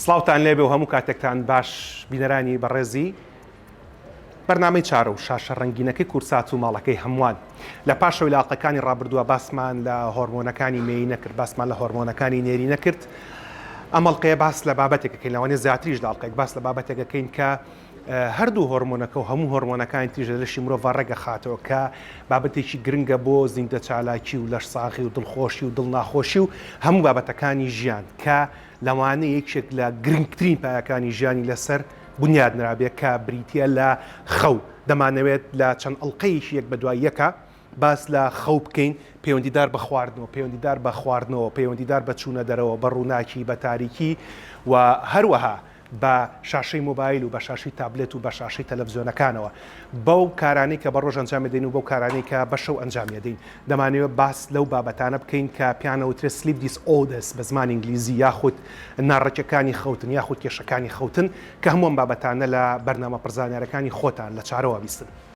سڵاوتان لێبێ و هەموو کاتێکتان باش بینەرانی بەڕێزی بەرنامەی چارە و شاشە ڕەنگینەکەی کورسات و ماڵەکەی هەمووان لە پاشەوەی لاقەکانی ڕابردووە باسمان لە هۆرمۆنەکانی مێی نەکرد، باسمان لە هۆرمۆنەکانی نێری نەکرد. ئەمەڵقەیە باس لە بابەتێکەکەین لەوانێ زیاتریش داڵقێک باس لە بابەتێکەکەین کە هەردوو هۆرمۆنەکە و هەموو هۆرمۆنەکانی تیژە لەشی مرۆڤ ڕێگە خاتەوە کە بابەتێکی گرنگە بۆ زیندە چالاکی و لەش ساغی و دڵخۆشی و دڵناخۆشی و هەموو بابەتەکانی ژیان کە لەوانەیە یەکێک لە گرنگترین پایەکانی ژیانی لەسەر بنیاد نرابێت کە بریتە لە خەو. دەمانەوێت لە چەند ئەڵلقەیەکی یەک بە دوای یەکە باس لە خەو بکەین، پەیوەندیدار بە خواردنەوە، پەیوەندیدار بە خواردنەوە، پەیوەندیدار بە چوونە دەرەوە، بە ڕووناکی، بە تاریکی و هەروەها بە شاشەی مۆبایل و بە شاشەی تابلێت و بە شاشەی تەلەڤیزۆنەکانەوە. بەو کارانەی کە بە ڕۆژ ئەنجام دەین و بەو کارانەی کە بە شەو ئەنجام دەین دەمانەوێت باس لەو بابەتانە بکەین کە پیانەوترێت سلیپ دیسئۆردەرز بە زمانی ئینگلیزی یاخود ناڕەکیەکانی خەوتن یاخود کێشەکانی خەوتن کە هەموو ئەم بابەتانە لە بەرنامە پرزانیارەکانی خۆتان لە چارەوە بیستن.